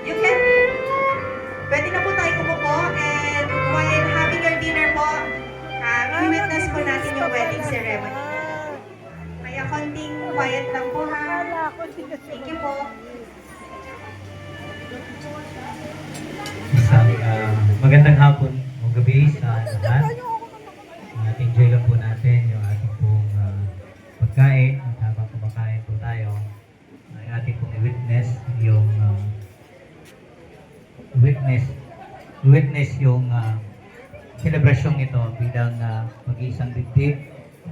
You can, pwede na po tayo umupo and while having your dinner po, i-witness po natin yung wedding ceremony. Kaya konting quiet lang po ha. Thank you po. Magandang hapon o gabi sa lahat. Enjoy lang po natin yung ating pong pagkain. At habang kumakain po tayo, ay ating pong i-witness yung selebrasyong ito bilang mag-iisang dibdib.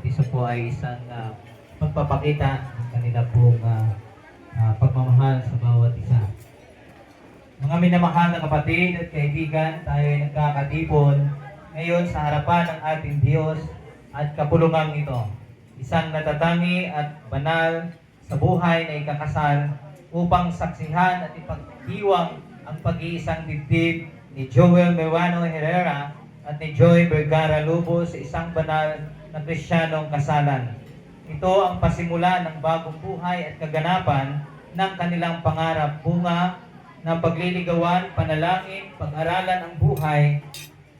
Ito po ay isang pagpapakita ng kanila pong pagmamahal sa bawat isa. Mga minamahal na kapatid at kaibigan, tayo ay nagkakatipon ngayon sa harapan ng ating Diyos at kapulungang ito. Isang natatangi at banal sa buhay na ikakasal upang saksihan at ipagdiwang ang pag-iisang dibdib ni Joel Mewano Herrera at ni Joy Vergara Lubo sa isang banal na Kristiyanong kasalan. Ito ang pasimula ng bagong buhay at kaganapan ng kanilang pangarap, bunga ng pagliligawan, panalangin, pag-aralan ang buhay,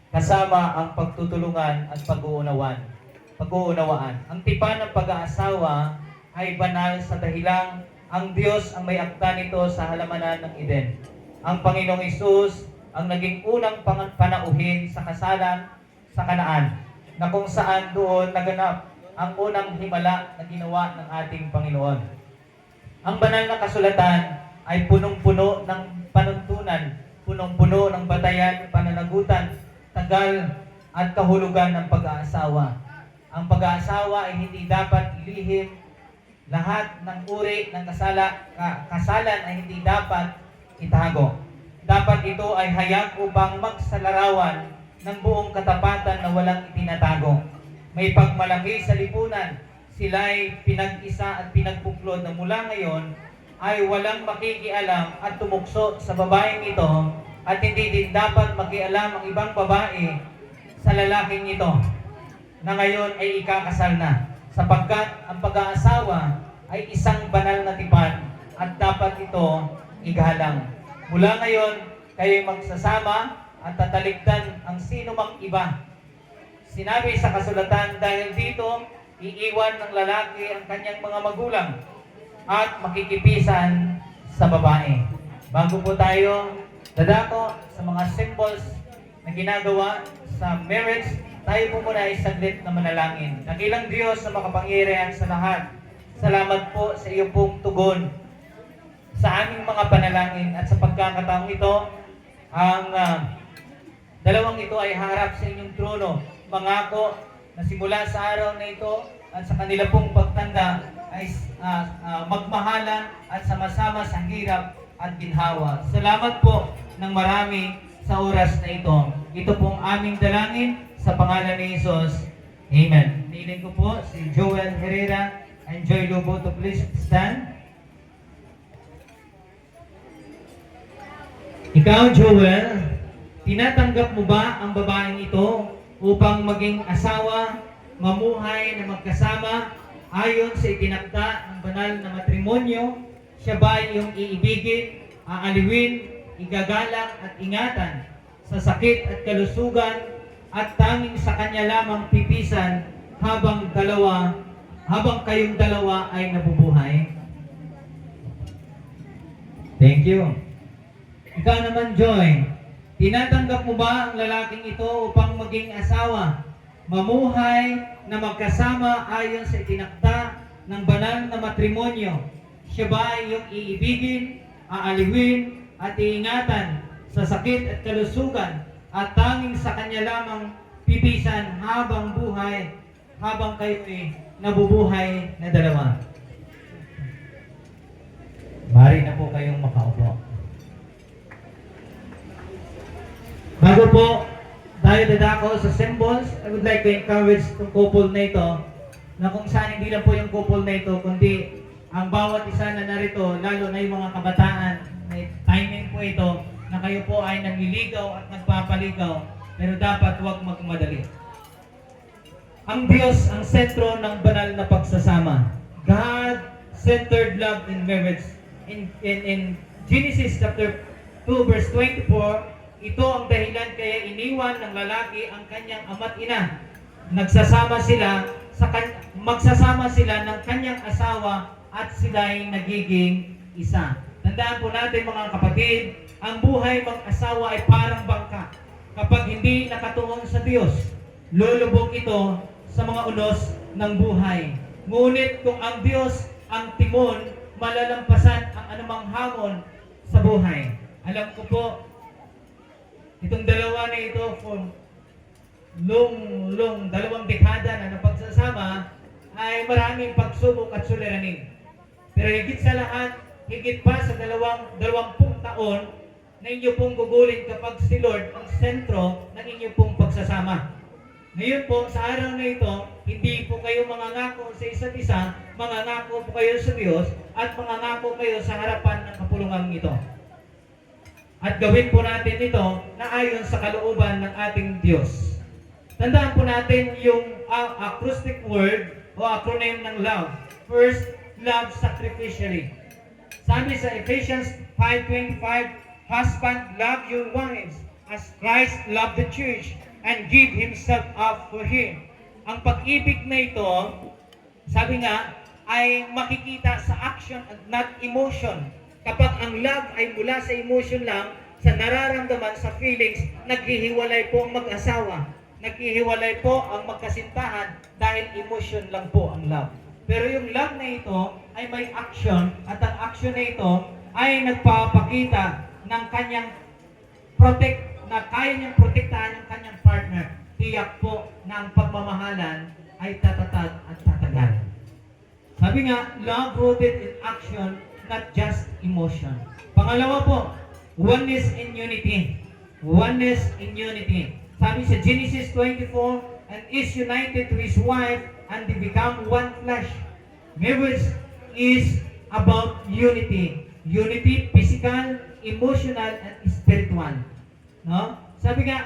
kasama ang pagtutulungan at pag-uunawaan. Ang tipan ng pag-aasawa ay banal sa dahilang ang Diyos ang may akda nito sa halamanan ng Eden. Ang Panginoong Hesus ang naging unang panauhin sa kasalan sa Kanaan, na kung saan doon naganap ang unang himala na ginawa ng ating Panginoon. Ang banal na kasulatan ay punong-puno ng panuntunan, punong-puno ng batayan, pananagutan, tagal at kahulugan ng pag-aasawa. Ang pag-aasawa ay hindi dapat ilihim. Lahat ng uri ng kasalan ay hindi dapat itago. Dapat ito ay hayag upang magsalarawan ng buong katapatan na walang itinatago. May pagmalaki sa lipunan, sila'y pinag-isa at pinagbuklod na mula ngayon ay walang makikialam at tumukso sa babaeng ito at hindi din dapat makialam ang ibang babae sa lalaking ito na ngayon ay ikakasal na, sapagkat ang pag-aasawa ay isang banal na tipan at dapat ito igalang. Mula ngayon, kayo'y magsasama at tatalikdan ang sino mang iba. Sinabi sa kasulatan, dahil dito, iiwan ng lalaki ang kanyang mga magulang at makikipisan sa babae. Bago po tayo dadako sa mga symbols na ginagawa sa marriage, tayo po muna ay saglit na manalangin. Dakilang Diyos na makapangyarihan sa lahat, salamat po sa iyo pong tugon sa aming mga panalangin at sa pagkakataong ito, ang dalawang ito ay harap sa inyong trono. Mangako na simula sa araw na ito at sa kanila pong pagtanda ay magmahalan at sama-sama sa hirap at ginhawa. Salamat po ng marami sa oras na ito. Ito pong aming dalangin sa pangalan ni Jesus. Amen. Niling ko po si Joel Herrera and Joy Lubo to please stand. Ikaw, Joel, tinatanggap mo ba ang babaeng ito upang maging asawa, mamuhay na magkasama ayon sa itinakda ng banal na matrimonyo? Siya ba iyong iibigin, aaliwin, igagalang at ingatan sa sakit at kalusugan at tanging sa kanya lamang pipisan habang kayong dalawa ay nabubuhay? Thank you. Ikaw naman, Joy, tinatanggap mo ba ang lalaking ito upang maging asawa, mamuhay na magkasama ayon sa itinakda ng banal na matrimonyo? Siya ba ay iyong iibigin, aaliwin at iingatan sa sakit at kalusugan at tanging sa kanya lamang pipisan habang kayo'y nabubuhay na dalawa? Mari na po kayong makaupo. Bago po tayo dadako sa symbols, I would like to encourage itong couple na ito na kung saan hindi lang po yung couple na ito, kundi ang bawat isa na narito, lalo na yung mga kabataan, may timing po ito na kayo po ay nanliligaw at nagpapaligaw, pero dapat huwag magmadali. Ang Diyos ang sentro ng banal na pagsasama. God centered love in marriage. In Genesis chapter 2 verse 24, ito ang dahilan kaya iniwan ng lalaki ang kanyang ama't ina. Magsasama sila ng kanyang asawa at sila'y nagiging isa. Tandaan po natin mga kapatid, ang buhay mag-asawa ay parang bangka. Kapag hindi nakatuon sa Diyos, lulubog ito sa mga unos ng buhay. Ngunit kung ang Diyos ang timon, malalampasan ang anumang hamon sa buhay. Alam ko po, itong dalawa na ito, for dalawang dekada na ng pagsasama, ay maraming pagsubok at suliranin. Pero higit sa lahat, higit pa sa 20 taon na inyo pong gugulin kapag si Lord ang sentro ng inyo pong pagsasama. Ngayon po, sa araw na ito, hindi po kayo mangangako sa isa't isa, mangangako po kayo sa Diyos, at mangangako kayo sa harapan ng kapulungan ito. At gawin po natin ito na ayon sa kalooban ng ating Diyos. Tandaan po natin yung acrostic word o acronym ng love. First, love sacrificially. Sabi sa Ephesians 5:25, husband, love your wives as Christ loved the church and give himself up for her. Ang pag-ibig na ito, sabi nga, ay makikita sa action at not emotion. Kapag ang love ay mula sa emotion lang, sa nararamdaman, sa feelings, naghihiwalay po ang mag-asawa. Naghihiwalay po ang magkasintahan dahil emotion lang po ang love. Pero yung love na ito ay may action, at ang action na ito ay nagpapakita ng kanyang na kaya niyang protektahan ang kanyang partner. Tiyak po na ang pagmamahalan ay tatatag at tatagal. Sabi nga, love rooted in action, not just emotion. Pangalawa po, oneness in unity. Oneness in unity. Sabi sa Genesis 24, and is united to his wife, and they become one flesh. Marriage is about unity. Unity, physical, emotional, and spiritual. No? Sabi nga,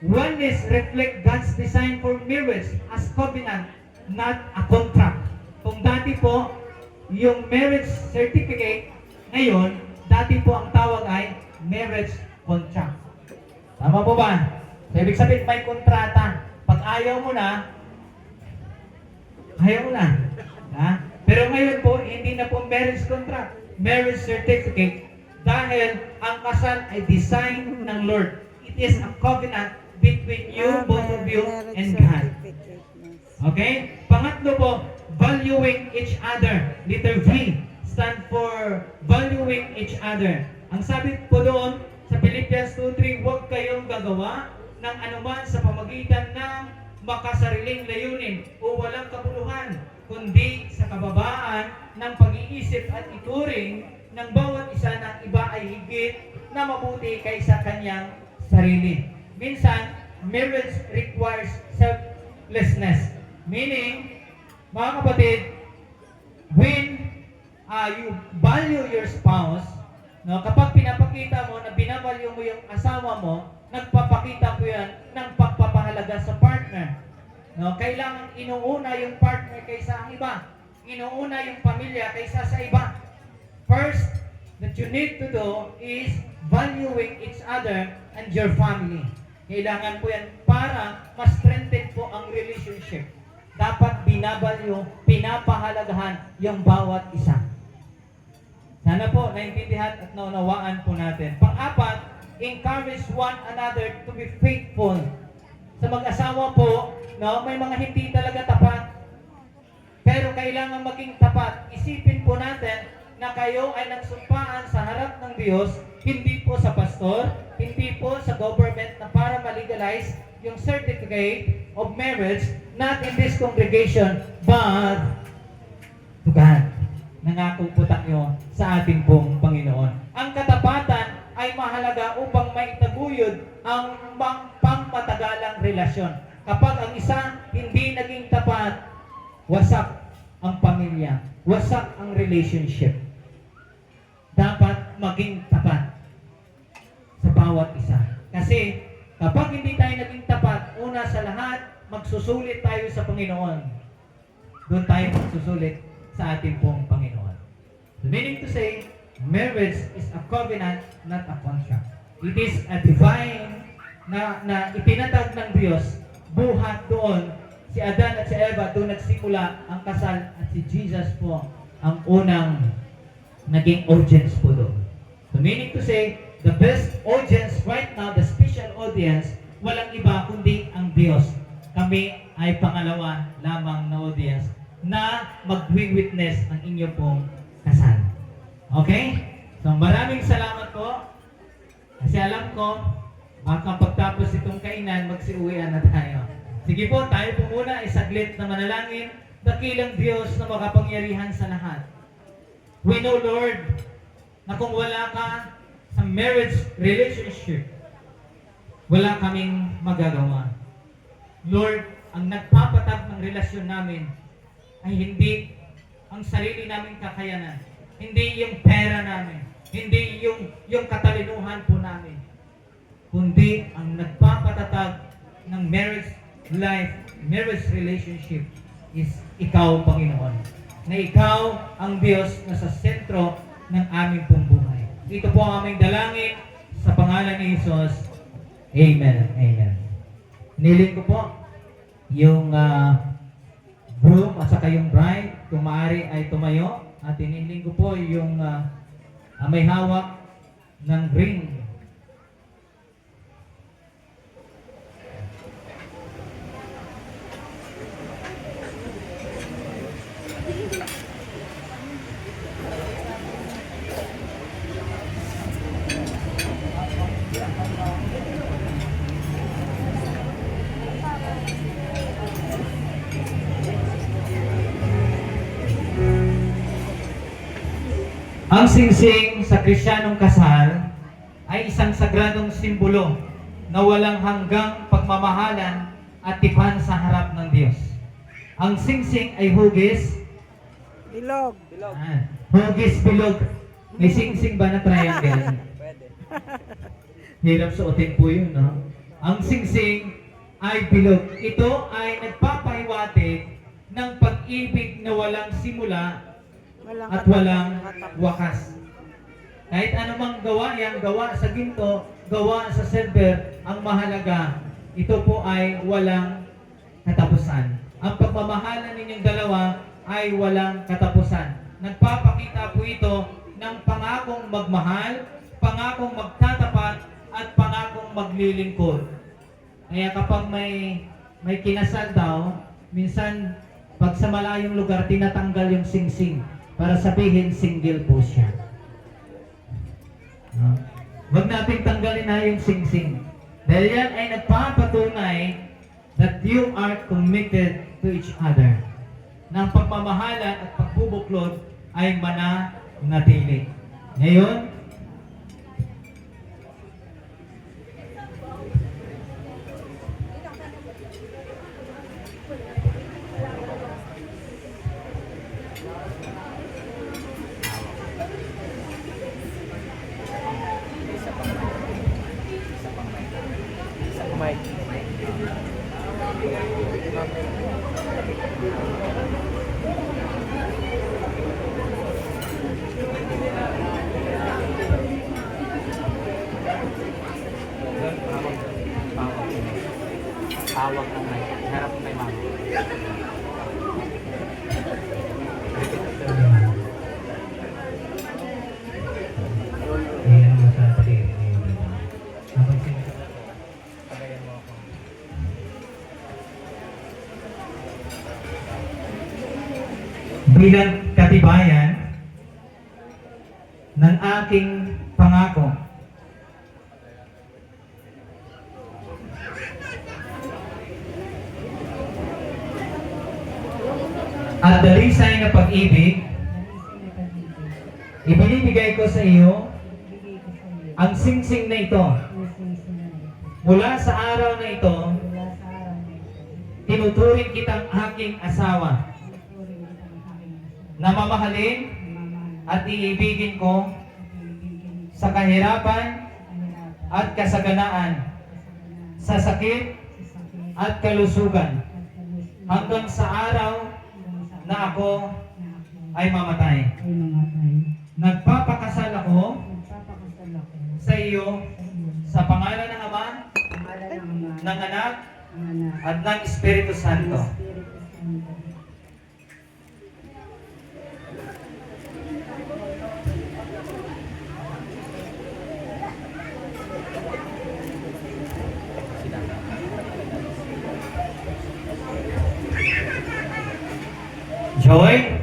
oneness reflect God's design for marriage as covenant, not a contract. Kung dati po, yung marriage certificate, ngayon, dati po ang tawag ay marriage contract. Tama po ba? So, ibig sabihin, may kontrata. Pag ayaw mo na, ayaw mo na. Ha? Pero ngayon po, hindi na po marriage contract. Marriage certificate. Dahil ang kasal ay design ng Lord. It is a covenant between you, both of you, and God. Okay? Pangatlo po, valuing each other. Letter V stand for valuing each other. Ang sabi po doon sa Philippians 2:3, huwag kayong gagawa ng anuman sa pamagitan ng makasariling layunin o walang kabuluhan, kundi sa kababaan ng pag-iisip at ituring ng bawat isa ng iba ay higit na mabuti kaysa kanyang sarili. Minsan, marriage requires selflessness. Meaning, mga kapatid, when you value your spouse, no, kapag pinapakita mo na binavalue mo yung asawa mo, nagpapakita po yan ng pagpapahalaga sa partner. No, kailangan inuuna yung partner kaysa ang iba. Inuuna yung pamilya kaysa sa iba. First that you need to do is valuing each other and your family. Kailangan po yan para mas strengthen po ang relationship. Dapat binavalue, pinapahalagahan yung bawat isa. Sana po naintindihan at naunawaan po natin. Pang-apat, encourage one another to be faithful. Sa mag-asawa po, no, may mga hindi talaga tapat. Pero kailangan maging tapat. Isipin po natin na kayo ay nagsumpaan sa harap ng Diyos, hindi po sa pastor, hindi po sa government na para ma-legalize yung certificate of marriage, not in this congregation, but to God. Nangako po tayo sa ating pong Panginoon. Ang katapatan ay mahalaga upang maitaguyod ang pangmatagalang relasyon. Kapag ang isa hindi naging tapat, wasak ang pamilya, wasak ang relationship. Dapat maging tapat sa bawat isa. Kasi kapag hindi tayo naging tapat, una sa lahat, magsusulit tayo sa Panginoon. Doon tayo magsusulit sa ating pong Panginoon. So, meaning to say, marriage is a covenant, not a contract. It is a divine na itinatag ng Diyos buhat doon. Si Adan at si Eva doon nagsimula ang kasal at si Jesus po ang unang naging audience po doon. So meaning to say, the best audience right now, the special audience, walang iba kundi ang Diyos. Kami ay pangalawa lamang na audience na mag-witness ang inyo pong kasal. Okay? So maraming salamat po. Kasi alam ko, baka pagtapos itong kainan, magsiuwian na tayo. Sige po, tayo po muna ay saglit na manalangin. Dakilang Diyos na makapangyarihan sa lahat. We know, Lord, na kung wala ka sa marriage relationship, wala kaming magagawa. Lord, ang nagpapatag ng relasyon namin ay hindi ang sarili naming kakayanan, hindi yung pera namin, hindi yung katalinuhan po namin, kundi ang nagpapatatag ng marriage life, marriage relationship is ikaw, Panginoon. Na ikaw ang Diyos na sa sentro ng aming pong buhay. Ito po ang aming dalangin sa pangalan ni Jesus. Amen. Amen. Niling ko po yung groom at saka yung bride, kung maaari ay tumayo. At iniling ko po yung may hawak ng ring. Ang singsing sa Kristiyanong kasal ay isang sagradong simbolo na walang hanggang pagmamahalan at tipan sa harap ng Diyos. Ang singsing ay hugis. Bilog. Hugis, bilog. May singsing ba na triangle? Pwede. Hirap suotin po yun, no? Ang singsing ay bilog. Ito ay nagpapahiwatig ng pag-ibig na walang simula at walang wakas. Kahit anumang gawa yan, gawa sa ginto, gawa sa silver, ang mahalaga, ito po ay walang katapusan. Ang pagmamahalan ninyong dalawa ay walang katapusan. Nagpapakita po ito ng pangakong magmahal, pangakong magtatapat, at pangakong maglilingkod. Kaya kapag may kinasal daw, minsan pag sa malayong lugar, tinatanggal yung singsing para sabihin single po siya. No? Huwag natin tanggalin na yung singsing. Dahil yan ay nagpapatunay that you are committed to each other. Na ang pagmamahalan at pagbubuklod ay mananatili. Ngayon, Mike. Hawak ng mic. Harap ng may mama. ayan mo sa paligid. Pagayan mo ako. Bilang katibayan ng aking pangako, at dalisay na pag-ibig, ibinibigay ko sa iyo ang singsing na ito. Mula sa araw na ito, tinuturing kitang aking asawa, na mamahalin at iibigin ko sa kahirapan at kasaganaan, sa sakit at kalusugan, hanggang sa araw na ako ay mamatay. Nagpapakasal ako Nagpapakasal ako sa iyo sa iyo sa pangalan ng Ama, sa pangalan ng Ama, ng Anak, ng Anak, at ng Espiritu ng Santo. Espiritu Santo. Joy,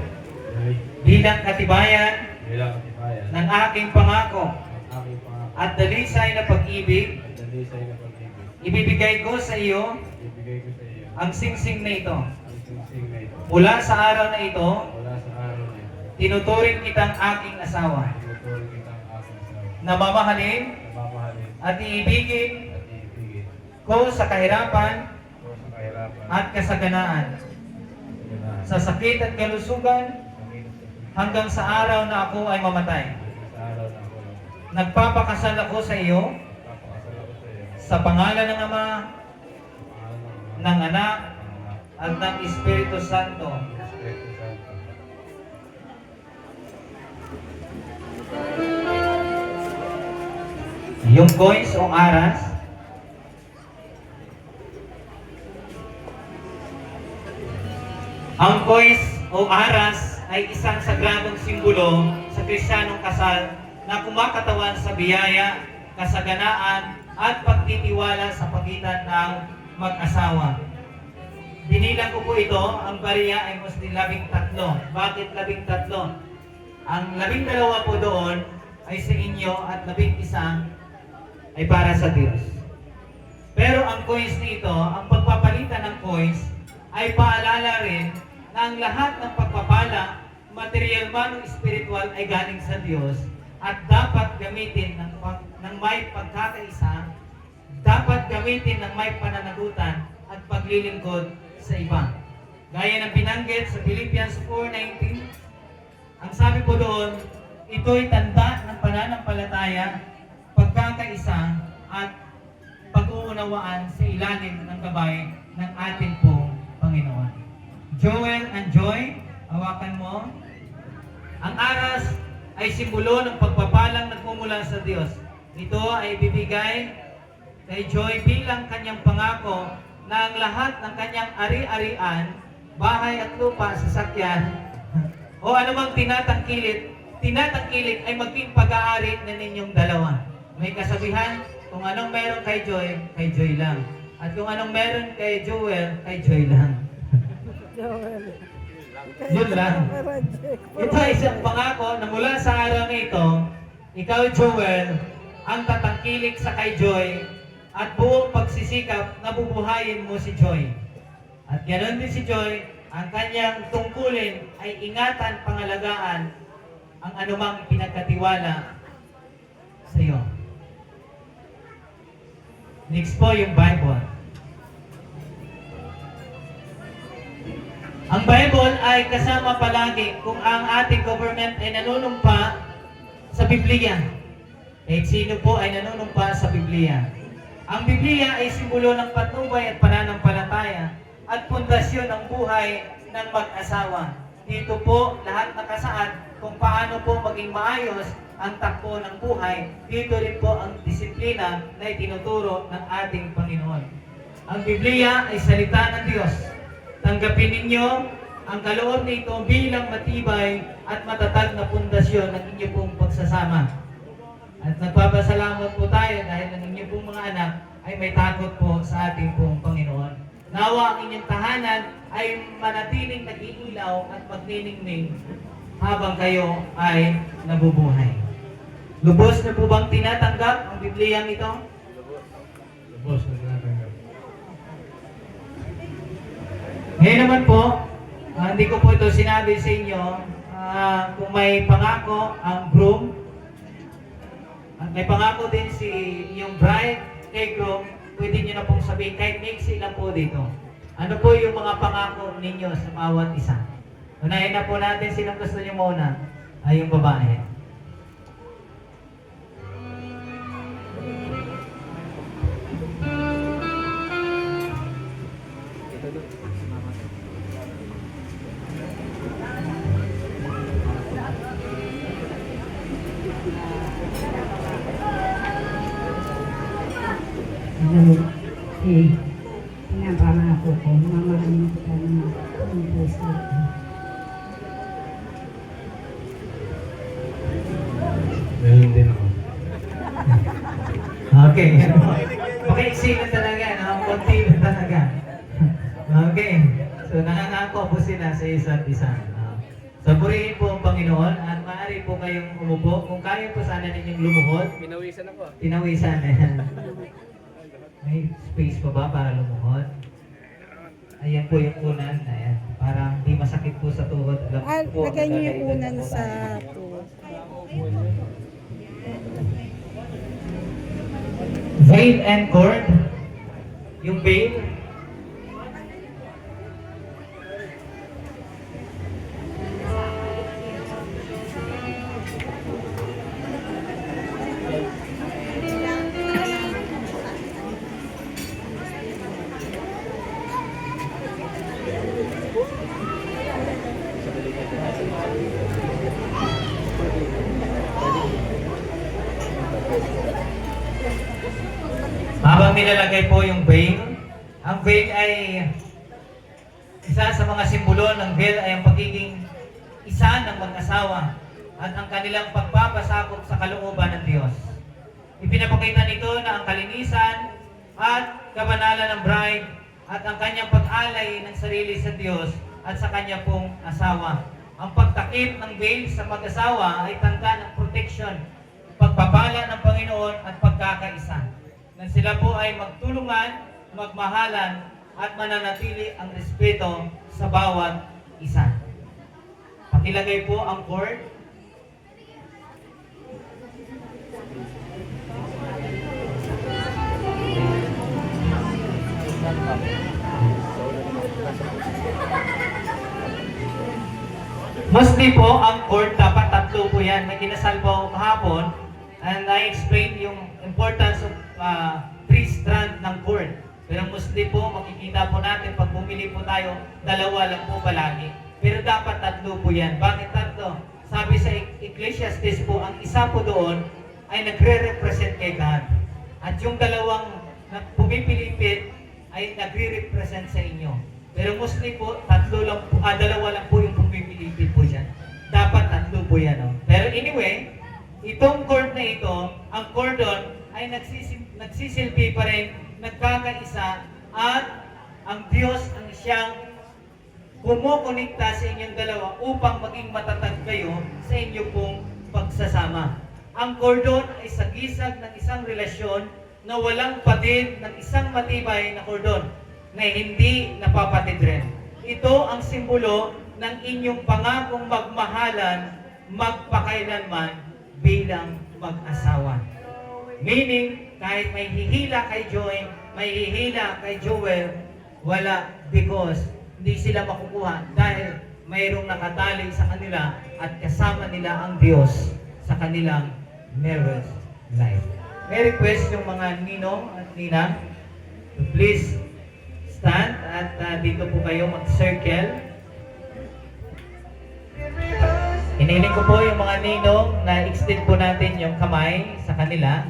bilang katibayan Bilang katibayan ng aking pangako ang aking pangako at dalisay na pag-ibig, at dalisay na pag-ibig, ibibigay ko sa iyo ibigay ko sa iyo ang singsing na ito. ang singsing na ito. Mula sa araw na ito, Mula sa araw na ito, tinuturing kitang aking asawa tinuturing kita ang aking asawa na mamahalin na mamahalin at iibigin at iibigin ko sa kahirapan ko sa kahirapan at kasaganaan, ganahan sa sakit at kalusugan, sa minus at sa hanggang sa araw na ako ay mamatay. sa araw na ako Nagpapakasal ako sa iyo nagpapakasal ako sa iyo sa pangalan ng Ama, sa pangalan ng Ama, ng Anak, ng Anak, at ng Espiritu Santo. ng Espiritu Santo. Yung coins o aras, ang coins o aras ay isang sagradong simbolo sa Kristiyanong kasal na kumakatawan sa biyaya, kasaganaan, at pagtitiwala sa pagitan ng mag-asawa. Binilang ko po ito, ang bariya ay mas 13. Bakit 13? Ang 12 po doon ay sa inyo at 11 ay para sa Diyos. Pero ang coins nito, ang pagpapalitan ng coins, ay paalala rin na ang lahat ng pagpapala, material man o spiritual, ay galing sa Diyos at dapat gamitin ng may pagkakaisa, dapat gamitin ng may pananagutan at paglilingkod sa iba. Gaya ng binanggit sa Philippians 4:19, ang sabi po doon, ito'y tanda ng pananampalataya, pagkakaisa at pag-uunawaan sa ilalim ng gabay ng ating pong Panginoon. Joel and Joy, hawakan mo. Ang aras ay simbolo ng pagpapalang nagmumula sa Diyos. Ito ay bibigay kay Joy bilang kanyang pangako na ang lahat ng kanyang ari-arian, bahay at lupa, sasakyan, o anumang tinatangkilik ay maging pag-aari na ninyong dalawa. May kasabihan, kung anong meron kay Joy lang. At kung anong meron kay Joel, kay Joy lang. Joel. Yun lang. Ito ay isang pangako na mula sa araw na ito, ikaw, Joel, ang tatangkilik sa kay Joy at buong pagsisikap na bubuhayin mo si Joy. At ganoon din si Joy, ang kanyang tungkulin ay ingatan, pangalagaan ang anumang pinagkatiwala sa iyo. Next po yung Bible. Ang Bible ay kasama palagi kung ang ating government ay nanunumpa sa Biblia. Kahit sino po ay nanunumpa sa Biblia. Ang Biblia ay simbolo ng patnubay at pananampalataya at pundasyon ng buhay ng mag-asawa. Dito po lahat nakasaad kung paano po maging maayos ang takbo ng buhay. Dito rin po ang disiplina na itinuturo ng ating Panginoon. Ang Biblia ay salita ng Diyos. Tanggapin ninyo ang kaloob nito bilang matibay at matatag na pundasyon ng inyong pong pagsasama. At nagpapasalamat po tayo dahil ang inyong pong mga anak ay may takot po sa ating pong Panginoon. Nawa ang inyong tahanan ay manatiling nag-iilaw at magniningning habang kayo ay nabubuhay. Lubos na po bang tinatanggap ang Biblia nito? Lubos na tinatanggap. Ngayon naman po, hindi ko po ito sinabi sa inyo, kung may pangako ang groom, at may pangako din si yung bride kay groom, pwede nyo na pong sabihin, kahit mixi lang po dito. Ano po yung mga pangako ninyo sa bawat isa? Unahin na po natin silang gusto nyo muna, ay yung babae. Hello. Pinapangako ko, mamahalin kita ng puso ko. Meron din ako. Okay. Pakiiksi na talaga, no? Konti na talaga. Okay. So, nangangako po sila sa isa't isa. Saburihin po ang Panginoon at maaari po kayong umupo. Kung kaya po sana ninyong lumuhod. Pinawisan ako. Pinawisan. Ayan. May space pa ba para lumuhod? Ayan po yung unan. Ayan. Para hindi masakit po sa tuhod. Alam Ah, ko po, lagay niyo yung nagkakaedad unan na po sa tayo. tuhod. Veil and cord. Yung veil. Habang nilalagay po yung veil, ang veil ay isa sa mga simbolo ng veil ay ang pagiging isa ng mag-asawa at ang kanilang pagpapasakop sa kalooban ng Diyos. Ipinapakita nito na ang kalinisan at kabanalan ng bride at ang kanyang pag-alay ng sarili sa Diyos at sa kanya pong asawa. Ang pagtakip ng veil sa mag-asawa ay tanda ng protection, pagpapala ng Panginoon at pagkakaisa. Na sila po ay magtulungan, magmahalan, at mananatili ang respeto sa bawat isa. Pakilagay po ang cord. Mostly po, ang cord dapat tatlo po yan. May kinasal po kahapon, and I explained yung importance of 3 strand ng cord. Pero mostly po, makikita po natin pag bumili po tayo, 2 lang po palagi. Pero dapat 3 po yan. Bakit 3? Sabi sa Ecclesiastes po, ang isa po doon ay nagre-represent kay God. At yung 2 na pumipilipit ay nagre-represent sa inyo. Pero mostly po, 2 lang po yung pumipilipit po dyan. Dapat 3 po yan. No? Pero anyway, itong cord na ito, ang cordon ay nagsisilbi pa rin, nagkakaisa, at ang Diyos ang siyang kumukonekta sa inyong dalawa upang maging matatag kayo sa inyong pong pagsasama. Ang cordon ay sagisag ng isang relasyon na walang patid ng isang matibay na cordon na hindi napapatid rin. Ito ang simbolo ng inyong pangakong magmahalan magpakailanman bilang mag-asawa. Meaning, kahit may hihila kay Joy, may hihila kay Joel, wala, because hindi sila makukuha dahil mayroong nakatali sa kanila at kasama nila ang Diyos sa kanilang marriage life. May request yung mga ninong at ninang to please stand at dito po kayo mag-circle. Hinihiling ko po yung mga ninong na extend po natin yung kamay sa kanila.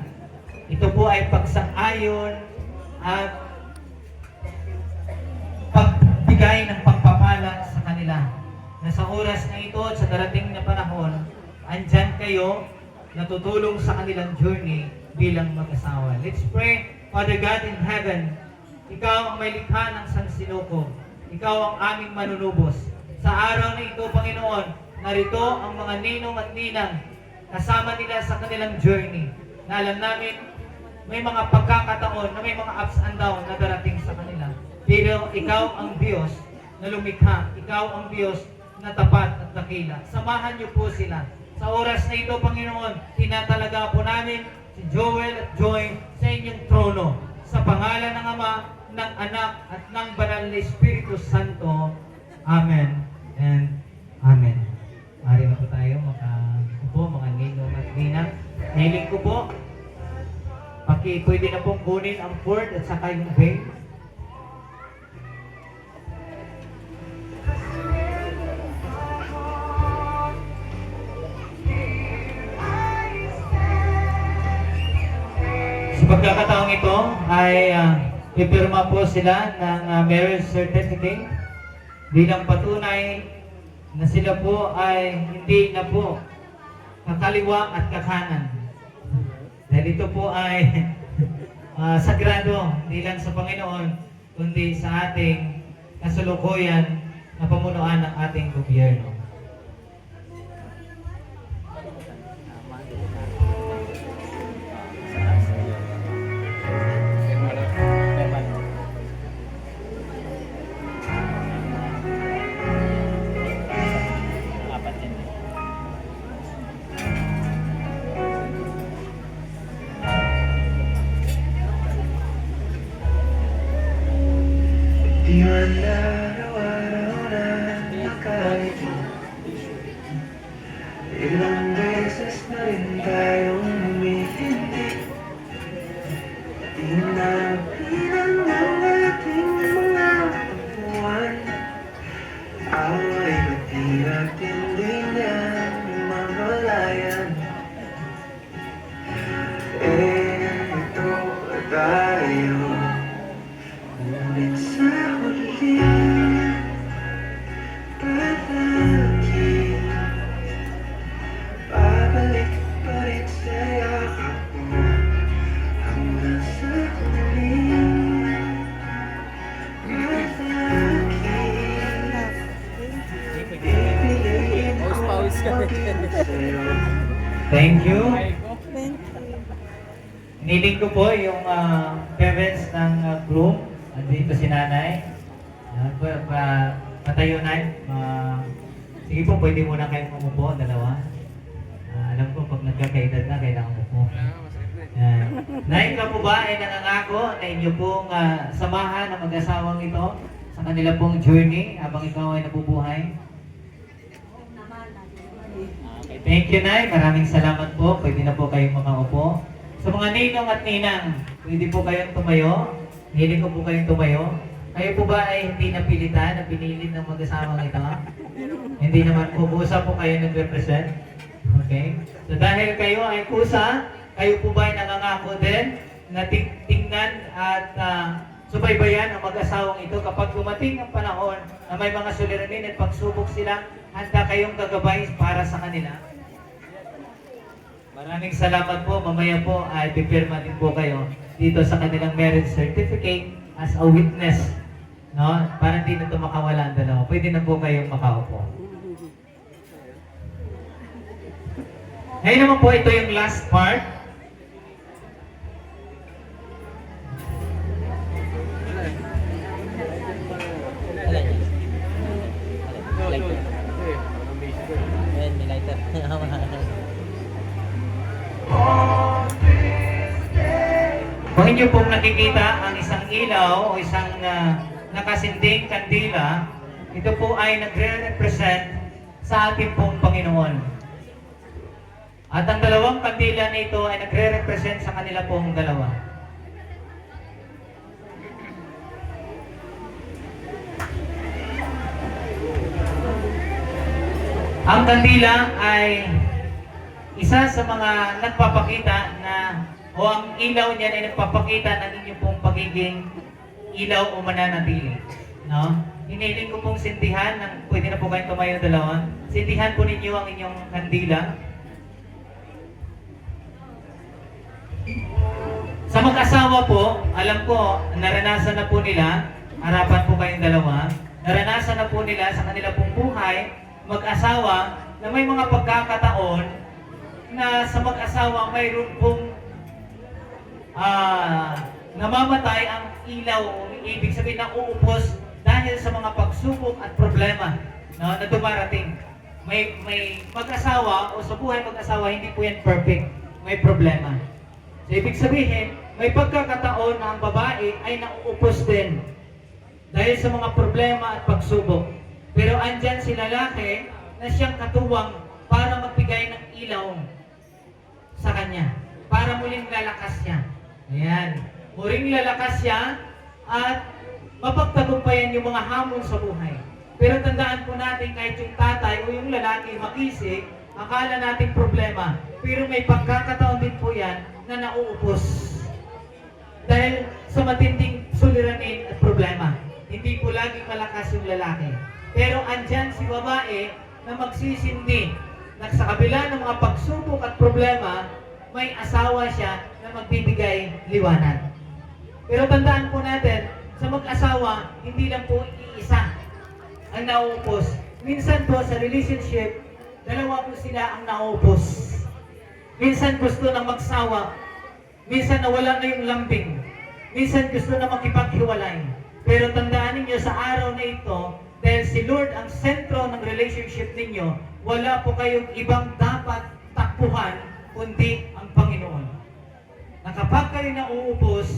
Ito po ay pagsang-ayon at pagbigay ng pagpapala sa kanila. Na sa oras na ito at sa darating na panahon, andyan kayo natutulong sa kanilang journey bilang mag-asawa. Let's pray. Father God in heaven, Ikaw ang may likha ng sansinuko. Ikaw ang aming manunubos. Sa araw na ito, Panginoon, narito ang mga ninong at ninang kasama nila sa kanilang journey. Na alam namin, may mga pagkakataon na may mga ups and downs na darating sa kanila. Pero ikaw ang Diyos na lumikha. Ikaw ang Diyos na tapat at dakila. Samahan niyo po sila. Sa oras na ito, Panginoon, tinatalaga po namin si Joel at Joy sa inyong trono. Sa pangalan ng Ama, ng Anak, at ng Banal na Espiritu Santo. Amen and Amen. Ari na po tayo, makaupo, mga ninong at ninang. Hiling ko po, pwede na pong kunin ang cord at saka yung veil. Sa pagkakataong ito ay pipirma po sila ng marriage certificate bilang patunay na sila po ay hindi na po kakaliwa at kakanan. Dahil ito po ay sagrado, hindi lang sa Panginoon, kundi sa ating kasalukuyan na pamunuan ng ating gobyerno. Di man araw-araw na nakain. Ilang beses na rin tayong humihindi. Di na bilang ang ating mga buwan. Away ba't di natin din yan mamalayan? Ito tayo. Ngunit sa huli, palagi babalik pa rin sa yakap mo hanggang sa huli. Palagi pipiliin ko maging sa'yo. Thank you. Thank you. Niling ko po yung parents ng groom. Andito si nanay. Patayo na. Sige po, pwede muna kayong umupo, dalawa. Alam ko, pag nagkakaedad na, kailangan umupo. Nay, ka po ba ay nangangako na inyo pong samahan ng mag-asawang ito sa kanila pong journey habang ikaw ay nabubuhay? Okay, thank you, Nay. Maraming salamat po. Pwede na po kayong makaupo. Sa mga ninong at ninang, pwede po kayong tumayo. Hiling ko po kayong tumayo. Kayo po ba ay hindi napilitan na pinilit ng mag-asawang ito? Hindi naman po. Kusa po kayo nag-represent. Okay? So dahil kayo ay kusa, kayo po ba ay nangangako din na tingnan at subaybayan ang mag-asawang ito kapag dumating ang panahon na may mga suliranin at pagsubok sila, handa kayong gagabay para sa kanila? Maraming salamat po. Mamaya po ay pipirma din po kayo dito sa kanilang marriage certificate as a witness. No? Para hindi na ito makawala ang dalawa. Pwede na po kayong makaupo. Ngayon naman po, ito yung last part. Kung inyo pong nakikita ang isang ilaw o isang nakasinding kandila, ito po ay nagre-represent sa ating pong Panginoon. At ang dalawang kandila na ito ay nagre-represent sa kanila pong dalawa. Ang kandila ay isa sa mga nagpapakita na o ang ilaw niyan ay nagpapakita ng inyong pong pagiging ilaw o mananatili. No? Hiniling ko pong sintihan, pwede na po kayong tumayo dalawa. Sintihan po ninyo ang inyong kandila. Sa mag-asawa po, alam ko, naranasan na po nila, harapan po kayong dalawa, naranasan na po nila sa kanila pong buhay, mag-asawa, na may mga pagkakataon na sa mag-asawa mayroon pong namamatay ang ilaw, ibig sabihin na uupos dahil sa mga pagsubok at problema na dumarating. May mag-asawa o sa buhay mag-asawa, hindi po yan perfect. May problema. So, ibig sabihin, may pagkakataon na ang babae ay nauupos din dahil sa mga problema at pagsubok. Pero andyan si lalaki na siyang katuwang para magbigay ng ilaw sa kanya. Para muling lalakas siya. Ayan. Muling lalakas siya at mapagtagumpayan yung mga hamon sa buhay. Pero tandaan po natin kahit yung tatay o yung lalaki makisig, akala natin problema. Pero may pagkakataon din po yan na nauupos. dahil sa matinding suliranin at problema. Hindi po laging malakas yung lalaki. Pero andyan si babae na magsisindi na sa kabila ng mga pagsubok at problema, may asawa siya na magbibigay liwanag. Pero tandaan po natin, sa mag-asawa, hindi lang po iisa ang nauupos. Minsan po sa relationship, dalawa po sila ang nauupos. Minsan gusto na magsawa, minsan nawala na yung lambing, minsan gusto na makipaghiwalay. Pero tandaan ninyo sa araw na ito, dahil si Lord ang sentro ng relationship ninyo, wala po kayong ibang dapat takbuhan kundi ang Panginoon. Na kapag kayo nauubos,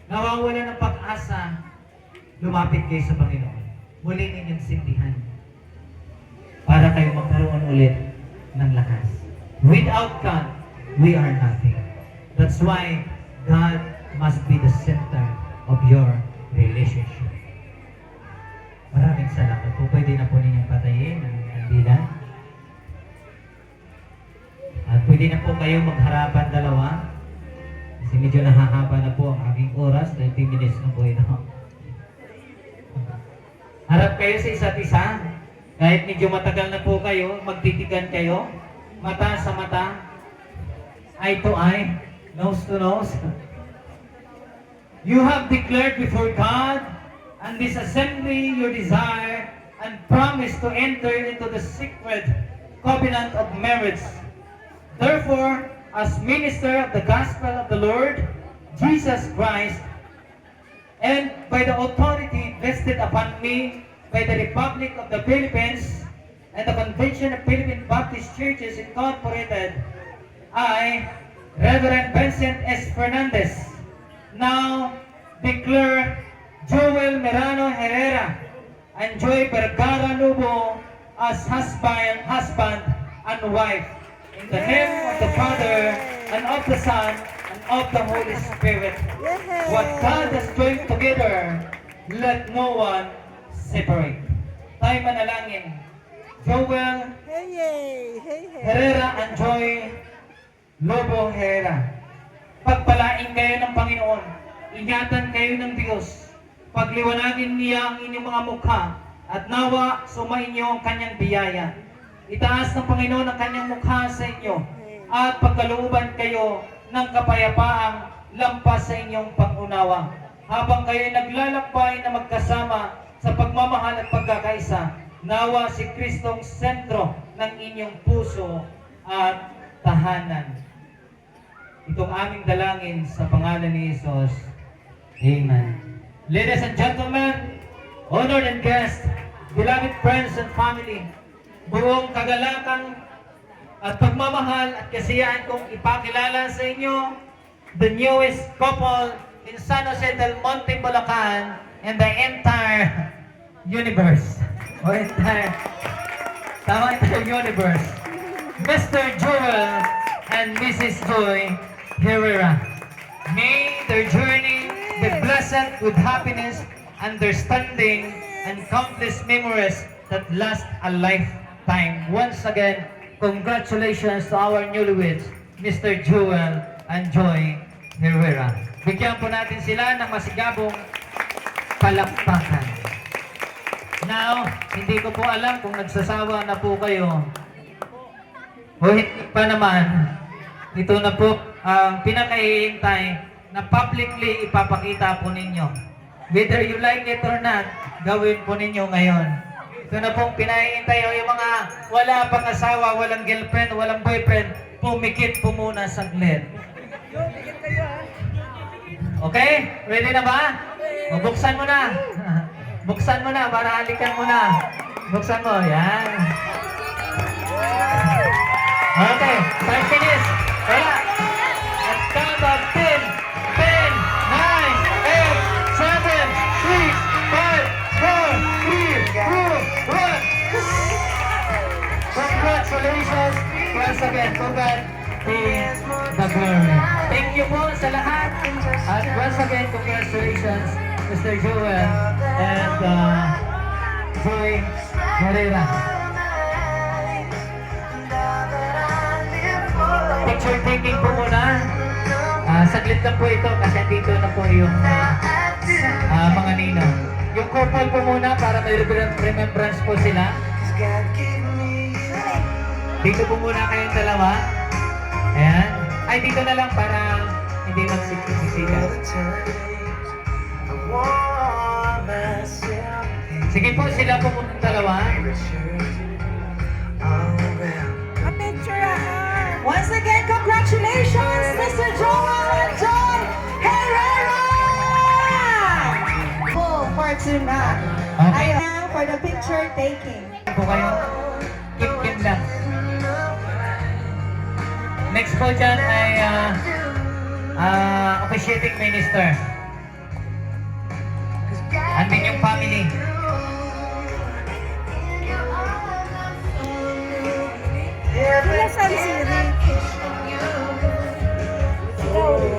nawawala ng pag-asa, lumapit kayo sa Panginoon. Muli ninyong sindihan para kayo magkaroon ulit ng lakas. Without God, we are nothing. That's why God must be the center of your relationship. Maraming salamat po. Pwede na po ninyong patayin ang kandilan. At pwede na po kayo magharapan dalawa. Kasi medyo nahahaba na po ang aking oras. 30 minutes na po ito. Harap kayo sa isa't isa. Kahit medyo matagal na po kayo, magtitigan kayo. Mata sa mata. Eye to eye. Nose to nose. You have declared before God and this assembly your desire and promise to enter into the sacred covenant of marriage. Therefore, as minister of the gospel of the Lord Jesus Christ, and by the authority vested upon me by the Republic of the Philippines and the Convention of Philippine Baptist Churches Incorporated, I, Reverend Vincent S. Fernandez, now declare Joel Merano Herrera and Joy Vergara Lubo as husband and wife. In the name of the Father, and of the Son, and of the Holy Spirit. What God has joined together, let no one separate. Tayo manalangin. Joel Herrera and Joy Lobo Herrera. Pagpalain kayo ng Panginoon. Ingatan kayo ng Diyos. Pagliwanagin niya ang inyong mga mukha at nawa sumainyo ang kanyang biyaya. Itaas ng Panginoon ang kanyang mukha sa inyo at pagkalooban kayo ng kapayapaang lampas sa inyong pangunawa. Habang kayo naglalakbay na magkasama sa pagmamahal at pagkakaisa, nawa si Kristong sentro ng inyong puso at tahanan. Itong aming dalangin sa pangalan ni Jesus. Amen. Ladies and gentlemen, honored and guests, beloved friends and family, buong kagalakan at pagmamahal at kasiyahan kong ipakilala sa inyo the newest couple in San Jose del Monte, Bulacan and the entire universe. O entire universe. Mr. Joel and Mrs. Joy Herrera. May their journey be blessed with happiness, understanding, and countless memories that last a lifetime. Once again, congratulations to our newlyweds, Mr. Joel and Joy Herrera. Bigyan po natin sila ng masigabong palakpakan. Now, hindi ko po alam kung nagsasawa na po kayo o hindi pa naman. Ito na po ang pinakahihintay na publicly ipapakita po ninyo. Whether you like it or not, gawin po ninyo ngayon. Ito na pong pinahihintay yung mga wala pang asawa, walang girlfriend, walang boyfriend, pumikit po muna saglit. Okay? Ready na ba? O, buksan mo na. Buksan mo na para halikan mo na. Buksan mo. Yan. Okay. 5 minutes. Wala. At count of 10, 10, 9, 8, 7, 6, 5, 4, 3, 2, 1. Congratulations. Once again, to God be the glory. Thank you po sa lahat. At once again, congratulations, Mr. Joel and Joy Herrera. Picture taking po muna saglit lang po ito kasi dito na po yung mga ninong. Yung couple po muna para may remembrance po sila. Dito po muna kayong dalawa. Ayan. Ay, dito na lang para hindi magsisika. Sige po, sila po muna dalawa. A-picture ako. Once again, congratulations, Mr. Joel and John Herrera! For tonight. Okay. Ayan, for the picture taking. Po kayo. Keep lang. Next po dyan ay officiating minister. Andin yung family. Sila San Siri. Sigaw rin.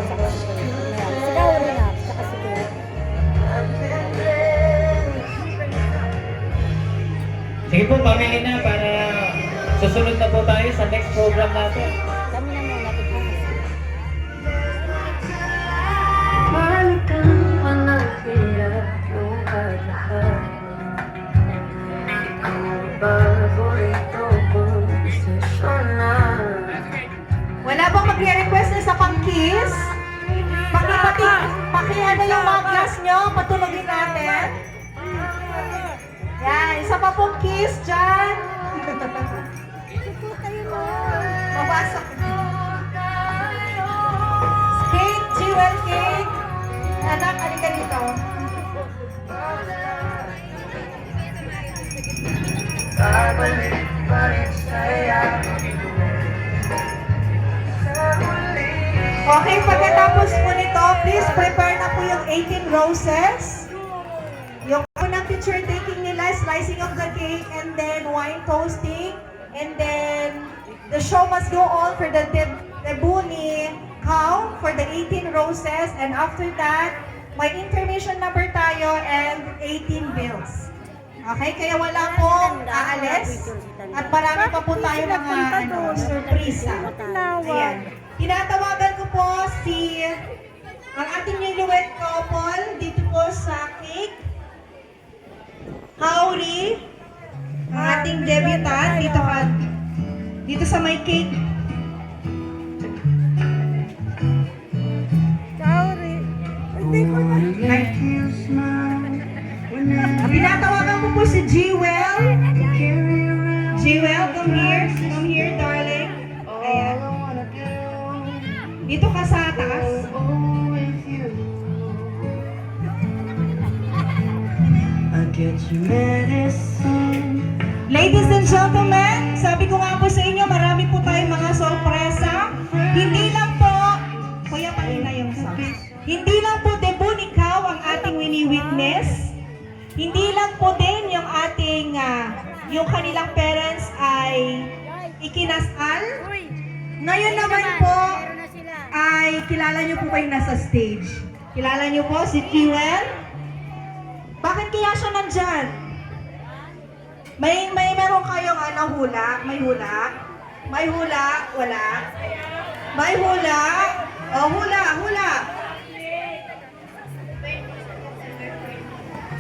Sigaw rin na. Saka sigaw. Sige po, family na para susunod na po tayo sa next program natin. Kami na muna. Tignan. Mahal kang panagpila yung lahat. Ikaw ang paborito kong desisyon na. Wala bang magre-request na sa pang-kiss? Pakiano yung mga glass nyo, patulogin natin. Yan, isa pa pong kiss dyan. Ito kayo na. Mabasok. Cake, jewel cake. Anak, halika dito. Babalik pa rin sa'yo. Okay, pagkatapos po nito, please prepare na po yung 18 roses. Yung unang picture taking nila, slicing of the cake, and then wine toasting, and then the show must go on for the debut ni Cow for the 18 roses, and after that, may intermission number tayo and 18 bills. Okay, kaya wala pong aalis at marami pa po tayo mga surpresa. Ayan. Tinatawagan ko po ang ating newlywed couple dito po sa cake. Hauri, ang ating debutant dito sa may cake. Sorry. Hindi ko na. Tinatawagan ko po si Jewel. Jewel, come here, darling. Ayan. Dito ka sa taas. Ladies and gentlemen, sabi ko nga po sa inyo, marami po tayong mga sorpresa. Hindi lang po, kuya palina yung sound. Hindi lang po debut ni Kao ang ating wini-witness. Hindi lang po din yung ating, yung kanilang parents ay ikinasal. Ngayon naman po, ay kilala niyo po kayo nasa stage. Kilala niyo po si Kiwen? Bakit kaya siya nandyan? May meron kayong hula? May hula? May hula? Wala? May hula? O, hula.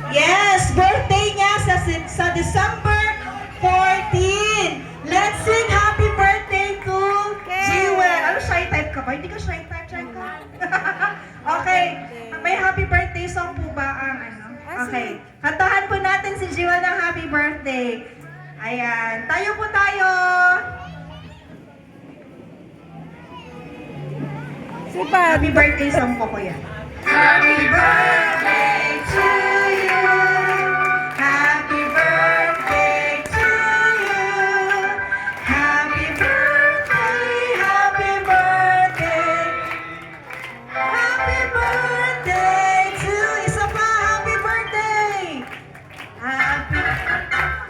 Yes, birthday niya sa December 14. Let's sing happy birthday to Jewel. Ano, shy type ka ba? Hindi ka shy type, shy ka? Okay. May happy birthday song po ba ang ano? Okay. Kantahan po natin si Jewel ng happy birthday. Ayan. Tayo po tayo. Si Barbie. Happy birthday song po ko yan. Happy birthday to you. Happy birthday to you. Happy birthday, happy birthday. Happy birthday to isa pa, happy birthday.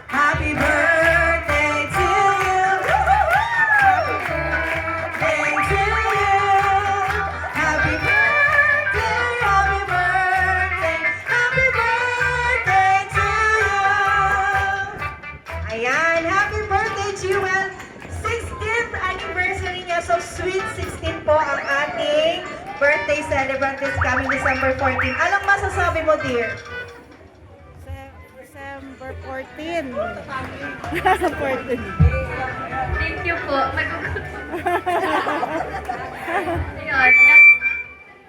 Happy birthday to you. Happy birthday to you. Happy birthday, happy birthday. Happy birthday. birthday celebrant this coming December 14. Anong masasabi mo, dear? December 14. 14. Thank you po. Ayun.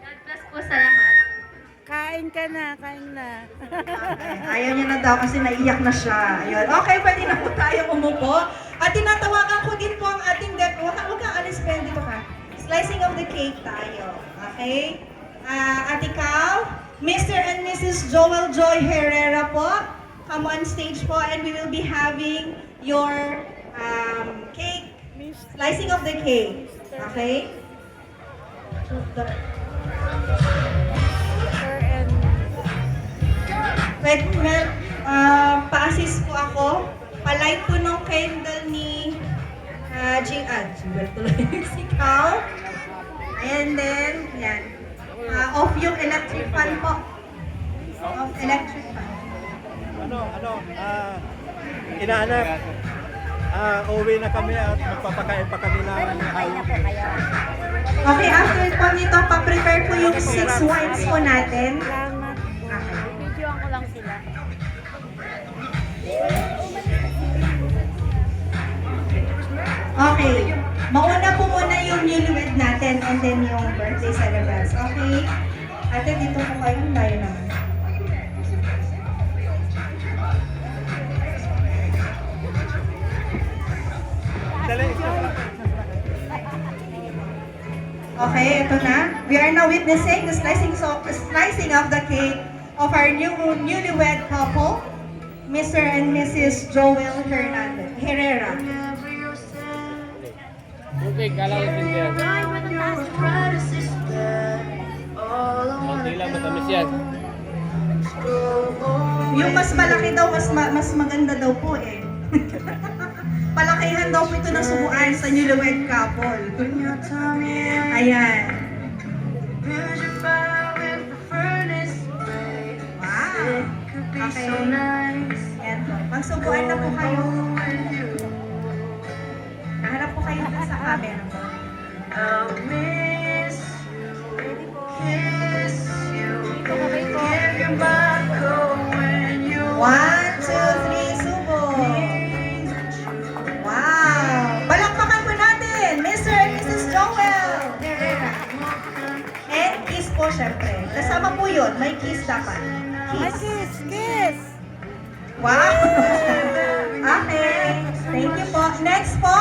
God bless po sa lahat. Kain ka na, kain na. Ayaw niya na daw kasi naiyak na siya. Ayun. Okay, pwede na po tayo umupo. At tinatawagan ko din po ang ating huwag kang alis, Ben, dito ka. Slicing of the cake tayo. Okay? At ikaw, Mr. and Mrs. Joel Joy Herrera po. Come on stage po and we will be having your cake. Slicing of the cake. Okay? Pwede pa-assist po ako. Pa-light po ng candle ni Jewel tuloy. Si Kao. And then, yan. Off yung electric fan po. Off electric fan. Inaanak. Uwi na kami at magpapakain pa kami ng hayop. Okay, after po nito, pa-prepare po yung 6 wines po natin. Salamat po. Videoan ko lang sila. Okay. Mauna po muna yung newlywed natin and then yung birthday celebrants. Okay? Ate, dito po kayo. Tayo naman. Okay, ito na. We are now witnessing the slicing of the cake of our newlywed couple, Mr. and Mrs. Joel Herrera. Okay, kala ko din yan. Konti lang, matamis yan. Yung mas malaki daw, mas maganda daw po eh. Palakihan daw po ito ng subuan sa newlywed couple. Ayan. Wow. Okay. Ayan po. Magsubuan na po kayo. Naharap po kayo sa camera po. One, two, three, subo. Wow! Palakpakan po natin, Mr. and Mrs. Joel Herrera. And kiss po, syempre. Kasama po yun, may kiss dapat. Ay, Kiss. kiss, kiss. Wow! Okay. Thank you po. Next po,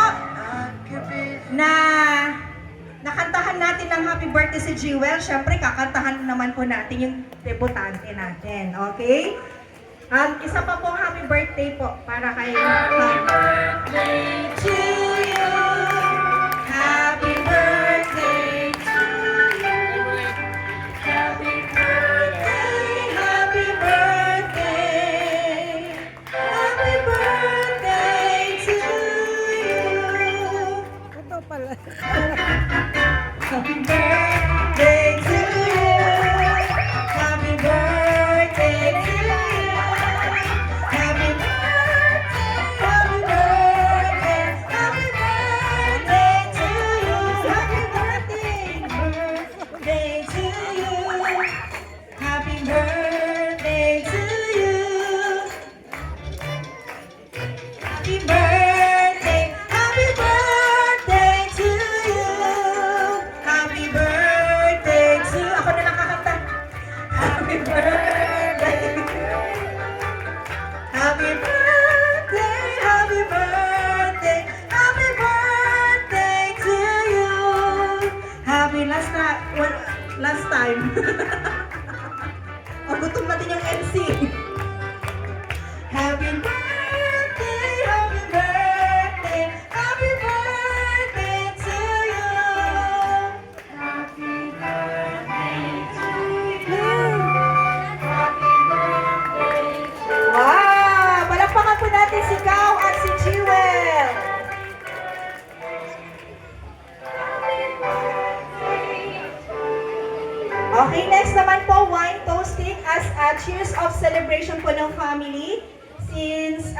nakantahan natin ng happy birthday si Jewel. Syempre, kakantahan naman po natin yung debutante natin. Okay? Isa pa pong happy birthday po para kay birthday to you. Happy birthday to you. Happy birthday, happy birthday. Happy birthday to you. Ito pala. Happy birthday to you. Happy birthday to you. Happy birthday, happy birthday to you. Happy birthday to you. Happy birthday to you. Happy birthday, happy birthday to you. Happy birthday to ako na lang kakanta. Happy birthday. Happy birthday, happy birthday, happy birthday to you. Happy last time. O, gutom natin yung MC. Happy birthday, happy birthday, happy birthday to you. Happy birthday to you. Happy birthday to you. Wow! Palakpakan po natin si Kao at si Jewel. Okay, next naman po, wine toasting as a cheers of celebration po ng family. Since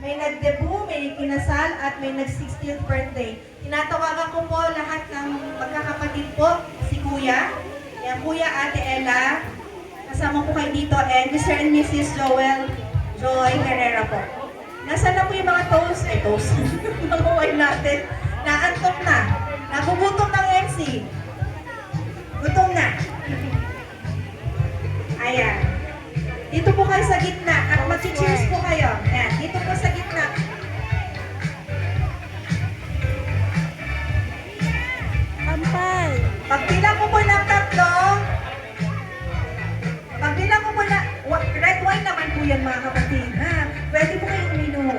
may nag-debut, may kinasal, at may nag-16th birthday. Tinatawagan ko po lahat ng magkakapatid po, si Kuya. Yan, Kuya, Ate Ella. Kasama po kayo dito. And Mr. and Mrs. Joy Herrera po. Nasaan na po yung mga toast? Toast. Mga wine natin. Naantok na. Nagugutom ng MC. Gutom na. Ayan. Dito po kayo sa gitna. At mag-cheers po kayo. Ayan. Dito po sa gitna. Kampay. Pagbilang ko po ng tatlo, pagbilang ko po na, red wine naman po yan mga kapatid, ha? Pwede po kayong uminom.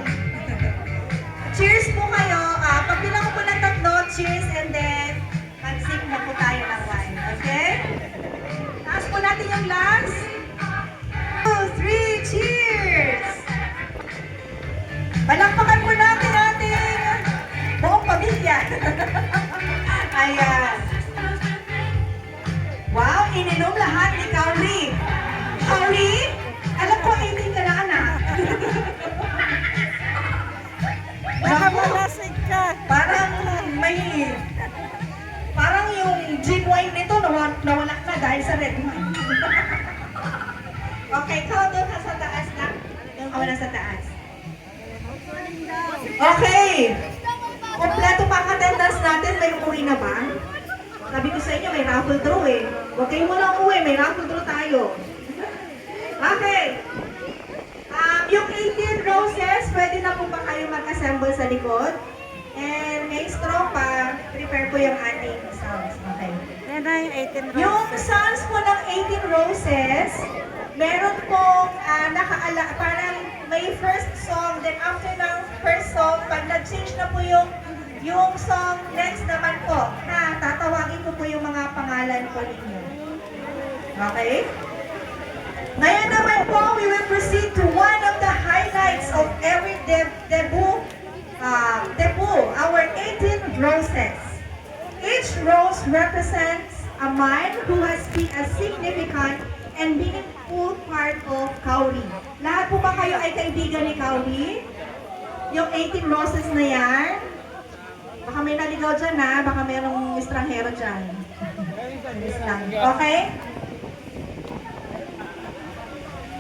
Cheers po kayo. Pagbilang ko po ng tatlo, cheers, and then mag-sip na po tayo ng wine. Okay? Taas po natin yung glass. 2, 3, cheers! Palakpakan po natin ating buong pamilya. Ayan. Wow, ininom lahat ni Kauri. Kauri, alam ko 18 ka na anak. Baka Naku, malasig ka. parang yung gin wine nito nawala na dahil sa red wine. Okay, ikaw doon ka sa taas na. Doon ka wala sa taas. Okay. Kompleto pa ang attendance natin. May umuwi na ba? Sabi ko sa inyo, may raffle draw eh. Huwag kayo muna umuwi, may raffle draw tayo. Okay. Yung 18 roses, pwede na po ba kayo mag-assemble sa likod? And may straw pa, prepare po yung ating sounds. Okay. Yan na yung 18 Yung roses. sounds po ng 18 roses, meron pong parang may first song, then after ng first song, pag nag-change na po yung song next naman po, tatawagin ko po yung mga pangalan po ninyo. Okay? Ngayon naman po, we will proceed to one of the highlights of every debut, our 18 roses. Each rose represents a man who has been a significant and meaningful part of Kauri. Lahat po ba kayo ay kaibigan ni Kauri? Yung 18 roses na yan? Baka may naligaw dyan ha, baka mayroong estranghero dyan. Okay?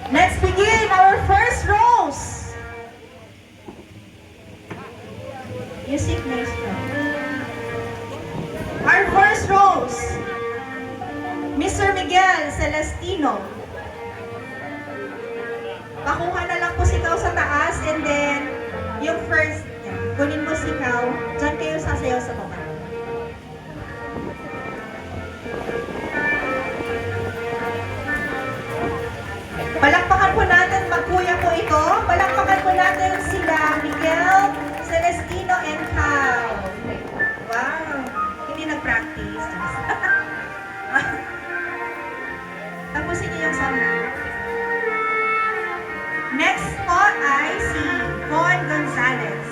Let's begin our first rose. Music maestro. Our first rose, Mr. Miguel Celestino. Pakuha na lang po sikaw sa taas and then yung first, kunin mo sikaw, dyan kayo sasayaw sa baba. Palakpakan po natin, magkuya po ito. Palakpakan po natin sila Miguel Celestino and Cal. Wow, hindi nag-practice. Tapusin niyo yung song na. Next po ay si Von Gonzalez.